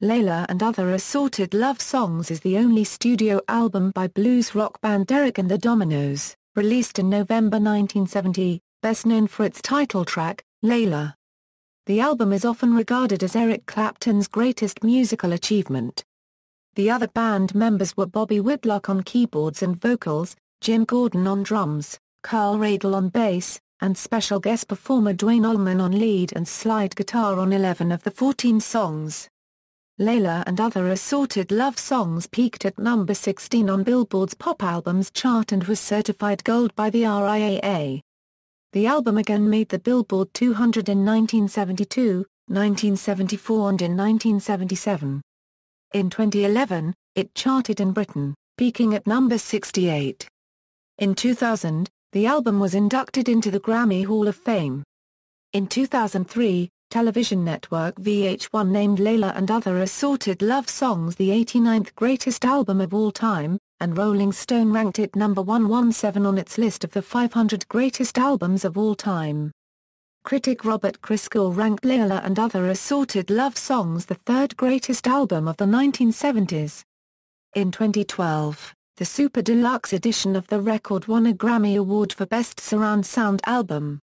Layla and Other Assorted Love Songs is the only studio album by blues rock band Eric and the Dominos, released in November 1970, best known for its title track, Layla. The album is often regarded as Eric Clapton's greatest musical achievement. The other band members were Bobby Whitlock on keyboards and vocals, Jim Gordon on drums, Carl Radle on bass, and special guest performer Duane Allman on lead and slide guitar on 11 of the 14 songs. Layla and Other Assorted Love Songs peaked at number 16 on Billboard's Pop Albums chart and was certified gold by the RIAA. The album again made the Billboard 200 in 1972, 1974 and in 1977. In 2011, it charted in Britain, peaking at number 68. In 2000, the album was inducted into the Grammy Hall of Fame. In 2003, television network VH1 named Layla and Other Assorted Love Songs the 89th greatest album of all time, and Rolling Stone ranked it number 117 on its list of the 500 greatest albums of all time. Critic Robert Christgau ranked Layla and Other Assorted Love Songs the third greatest album of the 1970s. In 2012, the Super Deluxe edition of the record won a Grammy Award for Best Surround Sound Album.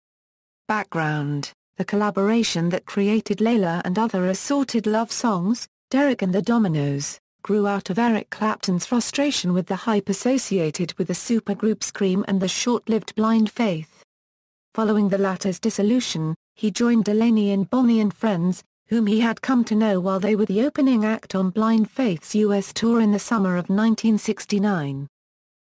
Background: the collaboration that created Layla and Other Assorted Love Songs, Eric and the Dominos, grew out of Eric Clapton's frustration with the hype associated with the supergroup Scream and the short-lived Blind Faith. Following the latter's dissolution, he joined Delaney and Bonnie and Friends, whom he had come to know while they were the opening act on Blind Faith's U.S. tour in the summer of 1969.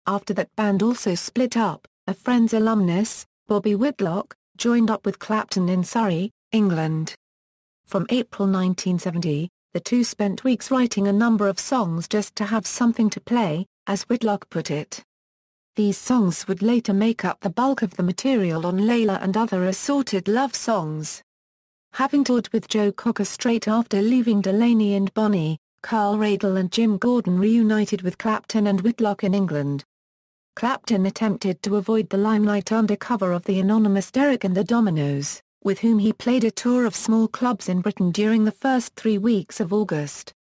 After that band also split up, a Friends alumnus, Bobby Whitlock, joined up with Clapton in Surrey, England. From April 1970, the two spent weeks writing a number of songs just to have something to play, as Whitlock put it. These songs would later make up the bulk of the material on Layla and Other Assorted Love Songs. Having toured with Joe Cocker straight after leaving Delaney and Bonnie, Carl Radle and Jim Gordon reunited with Clapton and Whitlock in England. Clapton attempted to avoid the limelight under cover of the anonymous Eric and the Dominos, with whom he played a tour of small clubs in Britain during the first 3 weeks of August.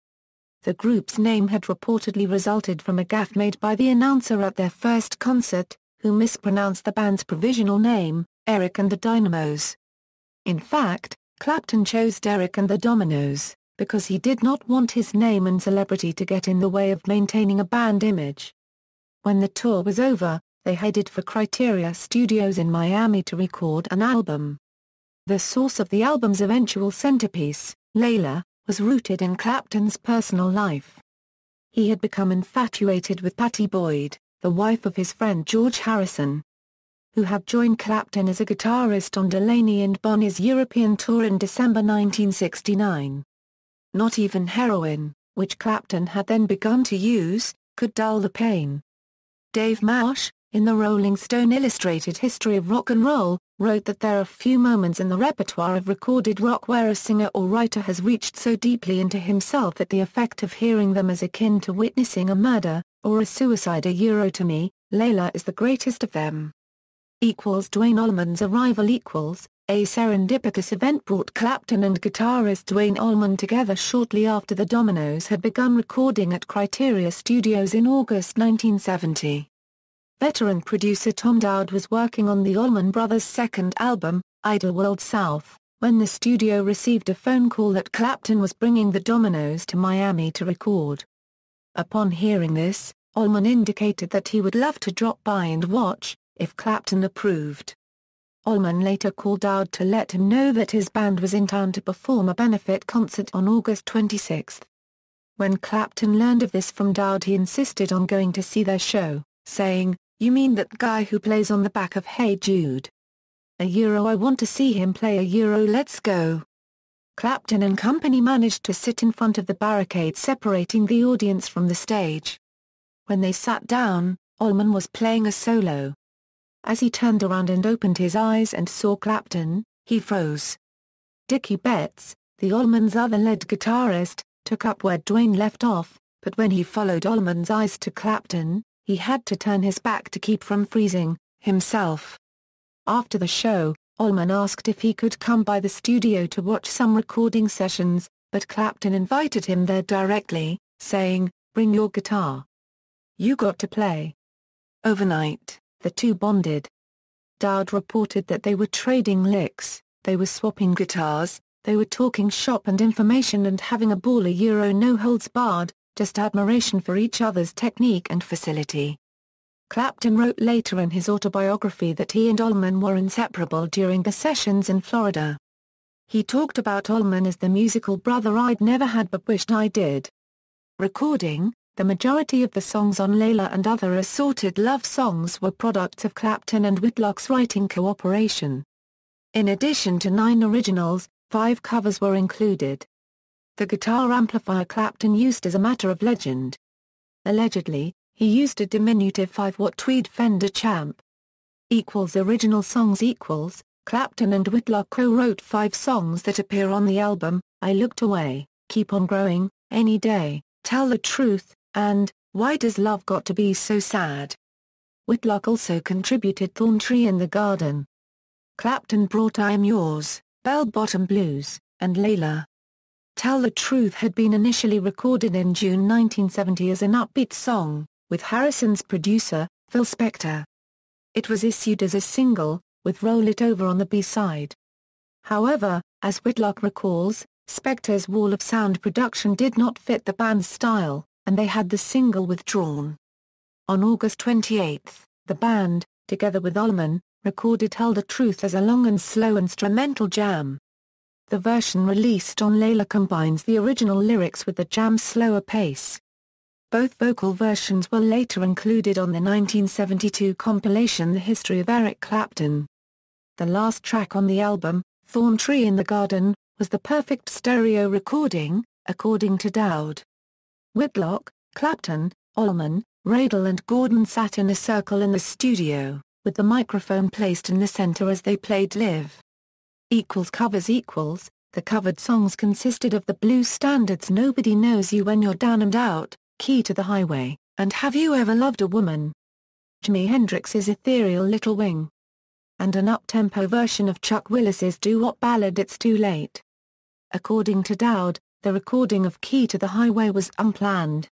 The group's name had reportedly resulted from a gaffe made by the announcer at their first concert, who mispronounced the band's provisional name, Eric and the Dynamos. In fact, Clapton chose Eric and the Dominos, because he did not want his name and celebrity to get in the way of maintaining a band image. When the tour was over, they headed for RIAA Studios in Miami to record an album. The source of the album's eventual centerpiece, Layla, was rooted in Clapton's personal life. He had become infatuated with Pattie Boyd, the wife of his friend George Harrison, who had joined Clapton as a guitarist on Delaney and Bonnie's European tour in December 1969. Not even heroin, which Clapton had then begun to use, could dull the pain. Dave Marsh, in the Rolling Stone Illustrated History of Rock and Roll, wrote that there are few moments in the repertoire of recorded rock where a singer or writer has reached so deeply into himself that the effect of hearing them is akin to witnessing a murder, or a suicide. To me, Layla is the greatest of them. Duane Allman's arrival. A serendipitous event brought Clapton and guitarist Duane Allman together shortly after the Dominos had begun recording at RIAA Studios in August 1970. Veteran producer Tom Dowd was working on the Allman Brothers' second album, Idleworld South, when the studio received a phone call that Clapton was bringing the Dominos to Miami to record. Upon hearing this, Allman indicated that he would love to drop by and watch, if Clapton approved. Allman later called Dowd to let him know that his band was in town to perform a benefit concert on August 26. When Clapton learned of this from Dowd, he insisted on going to see their show, saying, "You mean that guy who plays on the back of Hey Jude? I want to see him play. Let's go." Clapton and company managed to sit in front of the barricade separating the audience from the stage. When they sat down, Allman was playing a solo. As he turned around and opened his eyes and saw Clapton, he froze. Dickie Betts, the Allman's other lead guitarist, took up where Duane left off, but when he followed Allman's eyes to Clapton, he had to turn his back to keep from freezing, himself. After the show, Allman asked if he could come by the studio to watch some recording sessions, but Clapton invited him there directly, saying, "Bring your guitar. You got to play." Overnight, the two bonded. Dowd reported that they were trading licks, they were swapping guitars, they were talking shop and information and having a ball. No holds barred, just admiration for each other's technique and facility. Clapton wrote later in his autobiography that he and Allman were inseparable during the sessions in Florida. He talked about Allman as the musical brother I'd never had but wished I did. Recording: the majority of the songs on Layla and other assorted love songs were products of Clapton and Whitlock's writing cooperation. In addition to 9 originals, 5 covers were included. The guitar amplifier Clapton used is a matter of legend. Allegedly, he used a diminutive 5-watt tweed Fender Champ. Original songs Clapton and Whitlock co-wrote 5 songs that appear on the album: I Looked Away, Keep On Growing, Any Day, Tell the Truth, and Why Does Love Got to Be So Sad? Whitlock also contributed Thorn Tree in the Garden. Clapton brought I Am Yours, Bell Bottom Blues, and Layla. Tell the Truth had been initially recorded in June 1970 as an upbeat song, with Harrison's producer, Phil Spector. It was issued as a single, with Roll It Over on the B-side. However, as Whitlock recalls, Spector's wall of sound production did not fit the band's style, and they had the single withdrawn. On August 28, the band, together with Allman, recorded Tell the Truth as a long and slow instrumental jam. The version released on Layla combines the original lyrics with the jam's slower pace. Both vocal versions were later included on the 1972 compilation The History of Eric Clapton. The last track on the album, Thorn Tree in the Garden, was the perfect stereo recording, according to Dowd. Whitlock, Clapton, Allman, Radle and Gordon sat in a circle in the studio, with the microphone placed in the center as they played live. Covers. The covered songs consisted of the blues standards Nobody Knows You When You're Down and Out, Key to the Highway, and Have You Ever Loved a Woman? Jimi Hendrix's Ethereal Little Wing, and an up-tempo version of Chuck Willis's doo-wop ballad It's Too Late. According to Dowd, the recording of Key to the Highway was unplanned.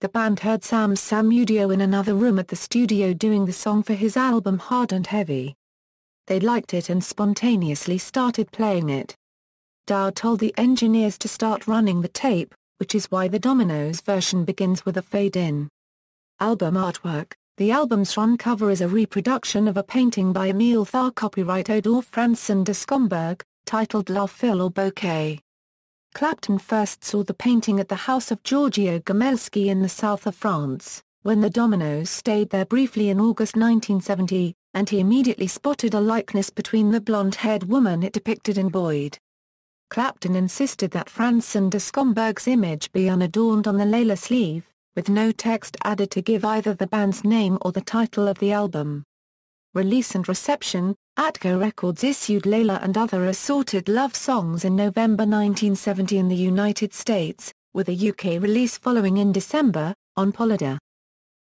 The band heard Sam Samudio in another room at the studio doing the song for his album Hard and Heavy. They liked it and spontaneously started playing it. Dowd told the engineers to start running the tape, which is why the Dominos version begins with a fade-in. Album artwork. The album's front cover is a reproduction of a painting by Emile Thar, copyright Odor Franson de Scomberg, titled La Fille au Bouquet. Clapton first saw the painting at the house of Giorgio Gomelski in the south of France, when the Dominos stayed there briefly in August 1970, and he immediately spotted a likeness between the blonde-haired woman it depicted and Boyd. Clapton insisted that Franson de Scomberg's image be unadorned on the Layla sleeve, with no text added to give either the band's name or the title of the album. Release and reception. Atco Records issued Layla and other assorted love songs in November 1970 in the United States, with a UK release following in December, on Polydor.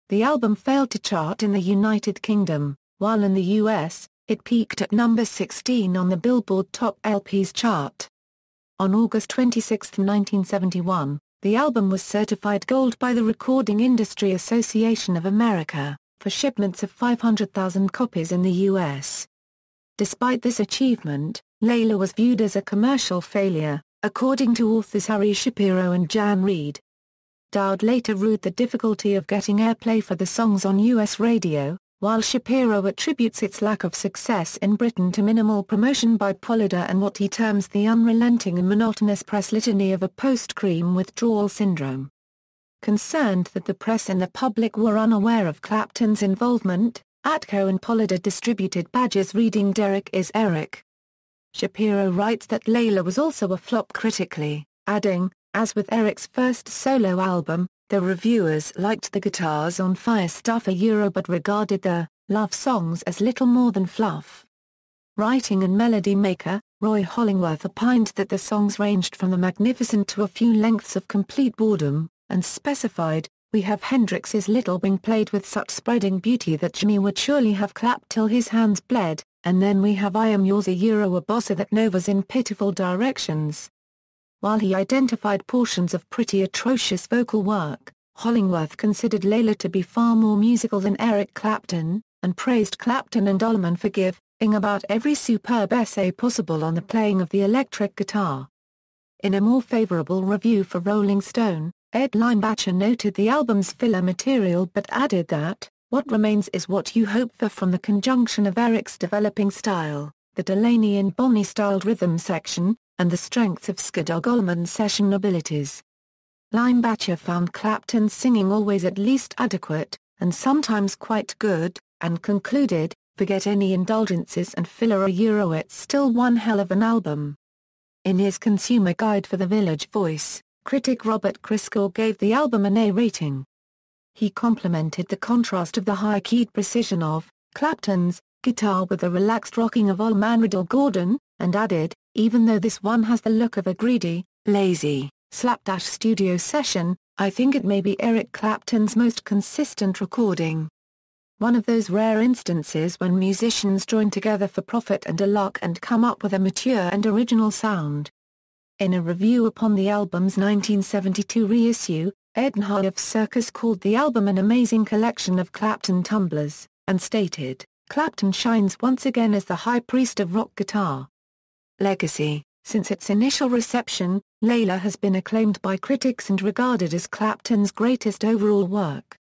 The album failed to chart in the United Kingdom, while in the US, it peaked at number 16 on the Billboard Top LPs chart. On August 26, 1971, the album was certified gold by the Recording Industry Association of America, for shipments of 500,000 copies in the US. Despite this achievement, Layla was viewed as a commercial failure, according to authors Harry Shapiro and Jan Reed. Dowd later rued the difficulty of getting airplay for the songs on US radio, while Shapiro attributes its lack of success in Britain to minimal promotion by Polydor and what he terms the unrelenting and monotonous press litany of a post-Cream withdrawal syndrome. Concerned that the press and the public were unaware of Clapton's involvement, Atco and Polydor distributed badges reading Derek is Eric. Shapiro writes that Layla was also a flop critically, adding, as with Eric's first solo album, the reviewers liked the guitars on fire stuff but regarded the love songs as little more than fluff. Writing and melody maker, Roy Hollingworth opined that the songs ranged from the magnificent to a few lengths of complete boredom, and specified, we have Hendrix's Little Wing played with such spreading beauty that Jimmy would surely have clapped till his hands bled, and then we have I Am Yours a bossa that novas in pitiful directions. While he identified portions of pretty atrocious vocal work, Hollingworth considered Layla to be far more musical than Eric Clapton, and praised Clapton and Allman for giving about every superb essay possible on the playing of the electric guitar. In a more favorable review for Rolling Stone, Ed Linebacher noted the album's filler material but added that, "What remains is what you hope for from the conjunction of Eric's developing style, the Delaney and Bonnie-styled rhythm section, and the strengths of Skidog Allman's session abilities." Linebacher found Clapton's singing always at least adequate, and sometimes quite good, and concluded, "Forget any indulgences and filler it's still one hell of an album." In his Consumer Guide for the Village Voice, critic Robert Christgau gave the album an A rating. He complimented the contrast of the high-keyed precision of Clapton's guitar with the relaxed rocking of Allman Radle Gordon, and added, "Even though this one has the look of a greedy, lazy, slapdash studio session, I think it may be Eric Clapton's most consistent recording. One of those rare instances when musicians join together for profit and a lark and come up with a mature and original sound." In a review upon the album's 1972 reissue, Edenhard of Circus called the album an amazing collection of Clapton tumblers, and stated, "Clapton shines once again as the high priest of rock guitar." Legacy. Since its initial reception, Layla has been acclaimed by critics and regarded as Clapton's greatest overall work.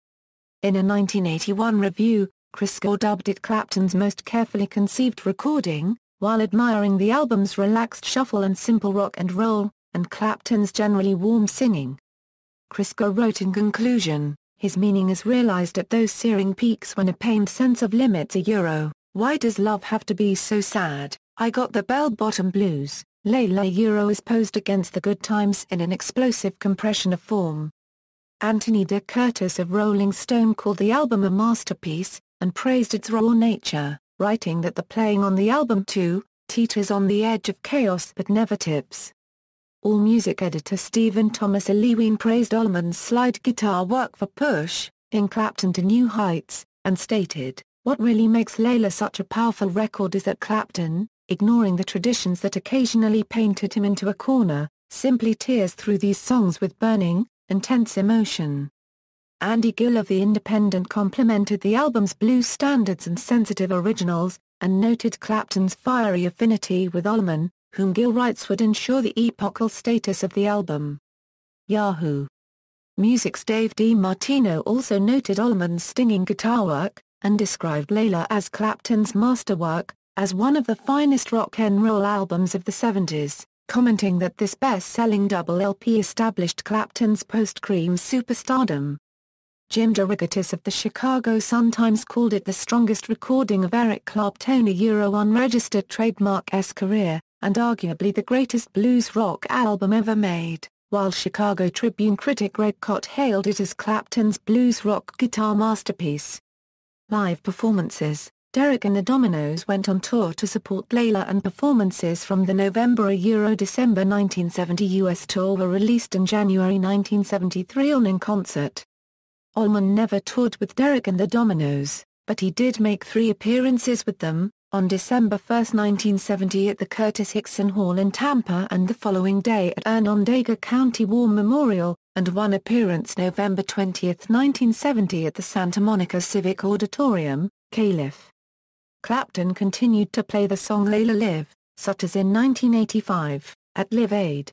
In a 1981 review, Christgau dubbed it Clapton's most carefully conceived recording, while admiring the album's relaxed shuffle and simple rock and roll, and Clapton's generally warm singing. Christgau wrote in conclusion, "His meaning is realized at those searing peaks when a pained sense of limits why does love have to be so sad, I got the bell-bottom blues, Layla is posed against the good times in an explosive compression of form." Anthony De Curtis of Rolling Stone called the album a masterpiece, and praised its raw nature, writing that the playing on the album teeters on the edge of chaos but never tips. AllMusic editor Stephen Thomas Lewin praised Allman's slide guitar work for pushing Clapton to new heights, and stated, "What really makes Layla such a powerful record is that Clapton, ignoring the traditions that occasionally painted him into a corner, simply tears through these songs with burning, intense emotion." Andy Gill of The Independent complimented the album's blues standards and sensitive originals, and noted Clapton's fiery affinity with Allman, whom Gill writes would ensure the epochal status of the album. Yahoo! Music's Dave DiMartino also noted Allman's stinging guitar work, and described Layla as Clapton's masterwork, as one of the finest rock and roll albums of the 70s, commenting that this best-selling double LP established Clapton's post-Cream superstardom. Jim DeRogatis of the Chicago Sun-Times called it the strongest recording of Eric Clapton unregistered trademark's career, and arguably the greatest blues rock album ever made, while Chicago Tribune critic Greg Kot hailed it as Clapton's blues rock guitar masterpiece. Live performances. Derek and the Dominos went on tour to support Layla, and performances from the November-December 1970 US tour were released in January 1973 on In Concert. Allman never toured with Derek and the Dominos, but he did make 3 appearances with them, on December 1, 1970 at the Curtis Hickson Hall in Tampa and the following day at Onondaga County War Memorial, and 1 appearance November 20, 1970 at the Santa Monica Civic Auditorium, Calif. Clapton continued to play the song Layla Live, such as in 1985, at Live Aid.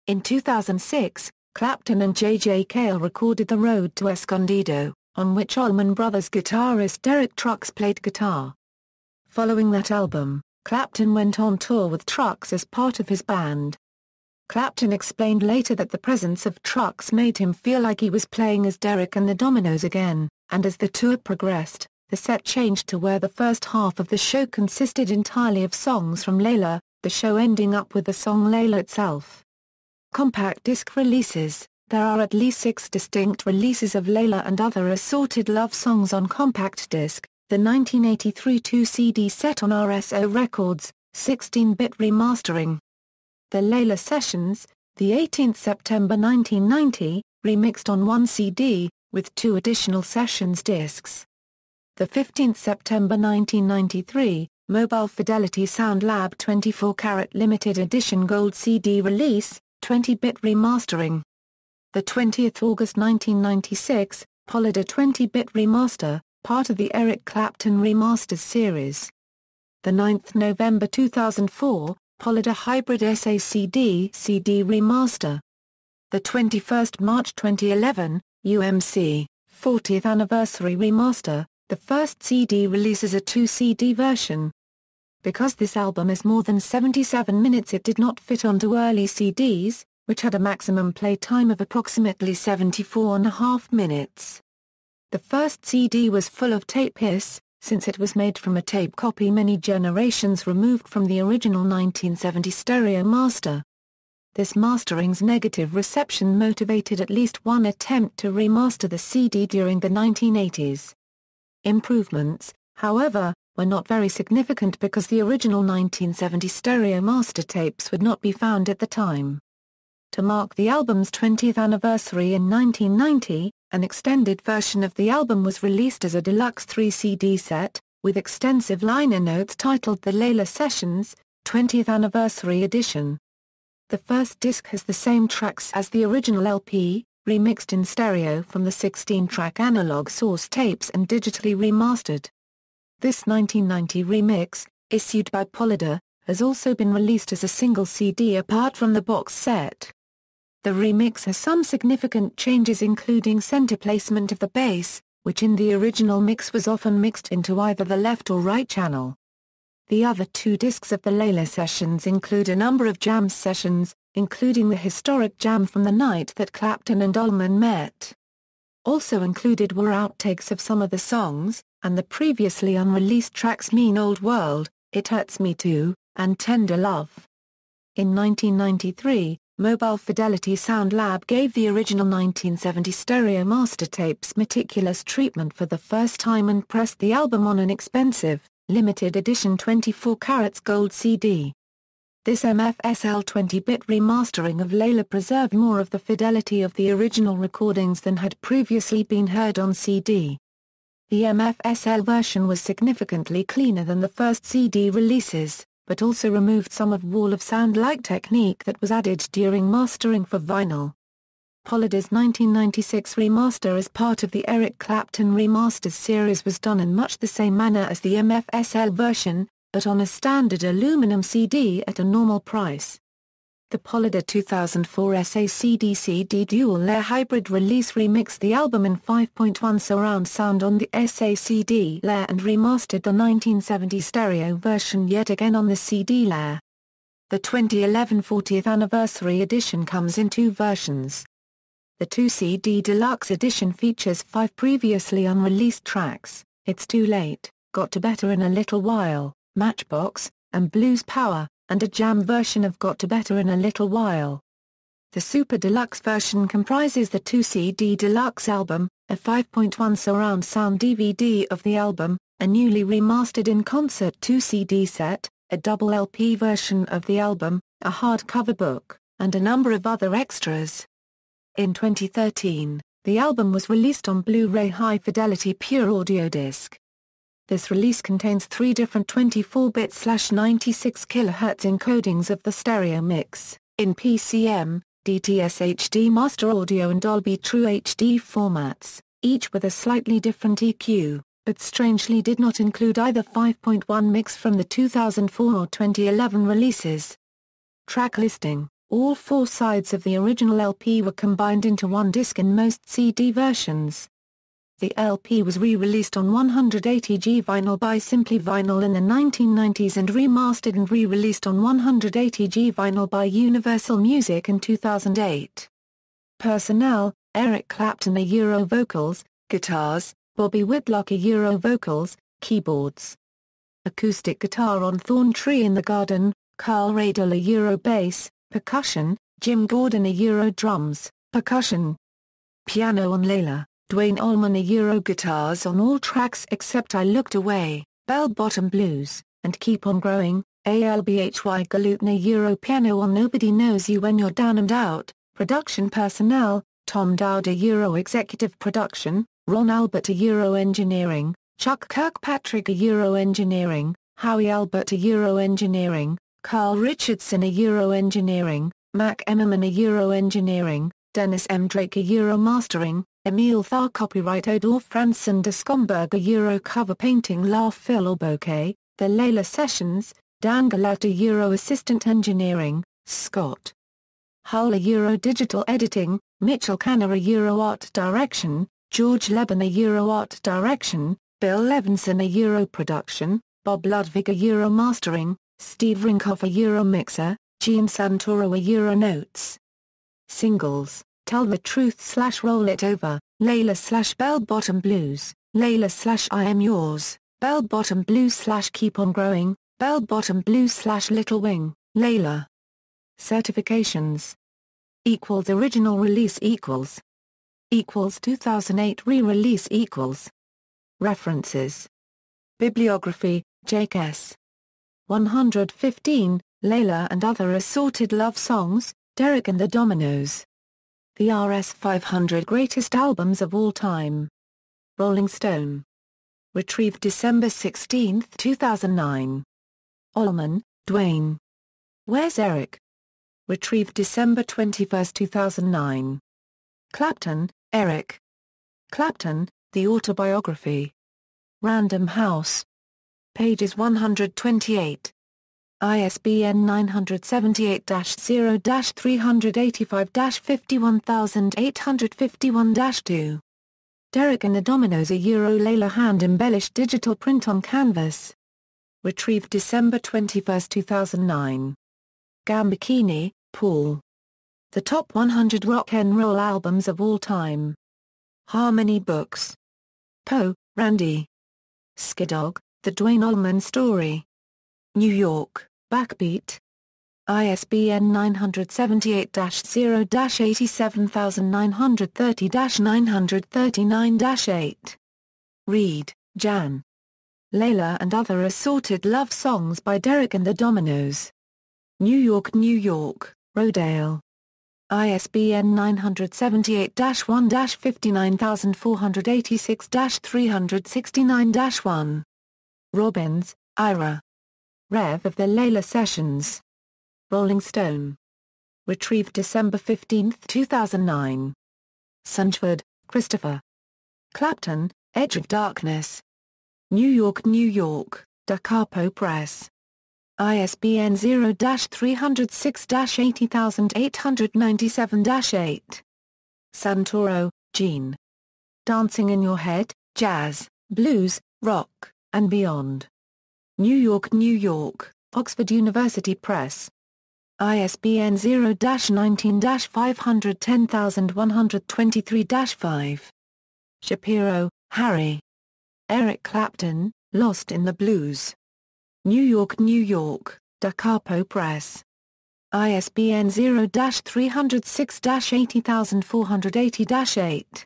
In 2006, Clapton and J.J. Cale recorded The Road to Escondido, on which Allman Brothers guitarist Derek Trucks played guitar. Following that album, Clapton went on tour with Trucks as part of his band. Clapton explained later that the presence of Trucks made him feel like he was playing as Derek and the Dominos again, and as the tour progressed, the set changed to where the first half of the show consisted entirely of songs from Layla, the show ending up with the song Layla itself. Compact disc releases. There are at least 6 distinct releases of Layla and other assorted love songs on compact disc. The 1983 2-CD set on RSO Records, 16-bit remastering. The Layla Sessions, the 18th September 1990, remixed on 1 CD, with 2 additional sessions discs. The 15th September 1993, Mobile Fidelity Sound Lab 24-carat limited edition gold CD release, 20-bit remastering. The 20th August 1996, Polydor 20-bit remaster, part of the Eric Clapton remasters series. The 9th November 2004, Polydor Hybrid SACD CD remaster. The 21st March 2011, UMC 40th Anniversary Remaster, the first CD release as a 2-CD version. Because this album is more than 77 minutes, it did not fit onto early CDs, which had a maximum play time of approximately 74.5 minutes. The first CD was full of tape hiss, since it was made from a tape copy many generations removed from the original 1970 stereo master. This mastering's negative reception motivated at least one attempt to remaster the CD during the 1980s. Improvements, however, were not very significant because the original 1970 stereo master tapes would not be found at the time. To mark the album's 20th anniversary in 1990, an extended version of the album was released as a deluxe 3-CD set, with extensive liner notes titled The Layla Sessions, 20th Anniversary Edition. The first disc has the same tracks as the original LP, remixed in stereo from the 16-track analog source tapes and digitally remastered. This 1990 remix, issued by Polydor, has also been released as a single CD apart from the box set. The remix has some significant changes, including center placement of the bass, which in the original mix was often mixed into either the left or right channel. The other two discs of the Layla sessions include a number of jam sessions, including the historic jam from the night that Clapton and Allman met. Also included were outtakes of some of the songs, and the previously unreleased tracks Mean Old World, It Hurts Me Too, and Tender Love. In 1993, Mobile Fidelity Sound Lab gave the original 1970 stereo master tapes meticulous treatment for the first time and pressed the album on an expensive, limited edition 24 carats gold CD. This MFSL 20-bit remastering of Layla preserved more of the fidelity of the original recordings than had previously been heard on CD. The MFSL version was significantly cleaner than the first CD releases, but also removed some of Wall of Sound-like technique that was added during mastering for vinyl. Polydor's 1996 remaster as part of the Eric Clapton Remasters series was done in much the same manner as the MFSL version, but on a standard aluminum CD at a normal price. The Polydor 2004 SACD CD dual-layer hybrid release remixed the album in 5.1 surround sound on the SACD layer and remastered the 1970 stereo version yet again on the CD layer. The 2011 40th Anniversary Edition comes in two versions. The 2-CD Deluxe Edition features 5 previously unreleased tracks, It's Too Late, Got to Better in a Little While, Matchbox, and Blues Power, and a jam version of Got to Better in a Little While. The Super Deluxe version comprises the 2-CD Deluxe album, a 5.1 surround sound DVD of the album, a newly remastered in-concert 2-CD set, a double LP version of the album, a hardcover book, and a number of other extras. In 2013, the album was released on Blu-ray high-fidelity pure audio disc. This release contains 3 different 24-bit/96 kHz encodings of the stereo mix, in PCM, DTS HD Master Audio and Dolby True HD formats, each with a slightly different EQ, but strangely did not include either 5.1 mix from the 2004 or 2011 releases. Track listing: all 4 sides of the original LP were combined into one disc in most CD versions. The LP was re-released on 180G vinyl by Simply Vinyl in the 1990s and remastered and re-released on 180G vinyl by Universal Music in 2008. Personnel: Eric Clapton Euro vocals, guitars, Bobby Whitlock Euro vocals, keyboards. Acoustic guitar on Thorn Tree in the Garden, Carl Radle Euro bass, percussion, Jim Gordon Euro drums, percussion. Piano on Layla, Duane Allman Euro guitars on all tracks except I Looked Away, Bell Bottom Blues, and Keep On Growing, Albhy Galutna Euro piano on Nobody Knows You When You're Down and Out. Production personnel: Tom Dowd Euro executive production, Ron Albert Euro engineering, Chuck Kirkpatrick Euro engineering, Howie Albert Euro engineering, Carl Richardson Euro engineering, Mac Emmerman Euro Engineering, Dennis M. Drake Euro Mastering, Emil Thar Copyright Odor Franson de Scomberg Euro Cover Painting La Phil Bouquet, The Layla Sessions, Dan Galata Euro Assistant Engineering, Scott Hull Euro Digital Editing, Mitchell Canner Euro Art Direction, George Lebanon Euro Art Direction, Bill Levinson Euro Production, Bob Ludwig Euro Mastering, Steve Rinkoff Euro Mixer, Gene Santoro Euro Notes. Singles, Tell the Truth / Roll It Over, Layla / Bell Bottom Blues, Layla / I Am Yours, Bell Bottom Blues / Keep On Growing, Bell Bottom Blues / Little Wing, Layla. Certifications. Original release 2008 re-release References. Bibliography, Jake S. 115, Layla and Other Assorted Love Songs, Derek and the Dominos. The RS 500 Greatest Albums of All Time. Rolling Stone. Retrieved December 16, 2009. Allman, Duane. Where's Eric? Retrieved December 21, 2009. Clapton, Eric. Clapton, The Autobiography. Random House. Pages 128. ISBN 978-0-385-51851-2. Derek and the Dominos Euro Layla hand-embellished digital print on canvas. Retrieved December 21, 2009. Gambicini, Paul. The Top 100 Rock and Roll Albums of All Time. Harmony Books. Poe, Randy. Skidog, The Duane Allman Story. New York, Backbeat. ISBN 978-87930-939-8. Reed, Jan. Layla and Other Assorted Love Songs by Derek and the Dominos. New York, Rodale. ISBN 978-1-59486-369-1. Robbins, Ira. Rev of the Layla Sessions. Rolling Stone. Retrieved December 15, 2009. Sunchford, Christopher. Clapton, Edge of Darkness. New York, Da Capo Press. ISBN 0-306-80897-8. Santoro, Gene. Dancing in Your Head, Jazz, Blues, Rock, and Beyond. New York, Oxford University Press. ISBN 0-19-510123-5. Shapiro, Harry. Eric Clapton, Lost in the Blues. New York, Da Capo Press. ISBN 0-306-80480-8.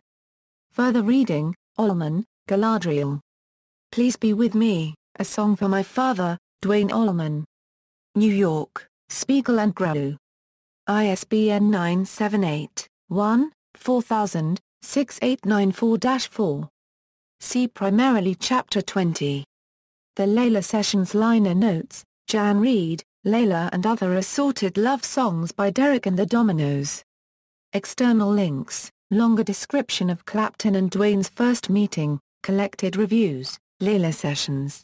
Further reading, Allman, Galadriel. Please Be With Me, A Song for My Father, Duane Allman. New York, Spiegel and Grow. ISBN 978-1-4000-6894-4. See primarily Chapter 20. The Layla Sessions liner notes, Jan Reed, Layla and Other Assorted Love Songs by Derek and the Dominos. External links, longer description of Clapton and Duane's first meeting, collected reviews, Layla Sessions.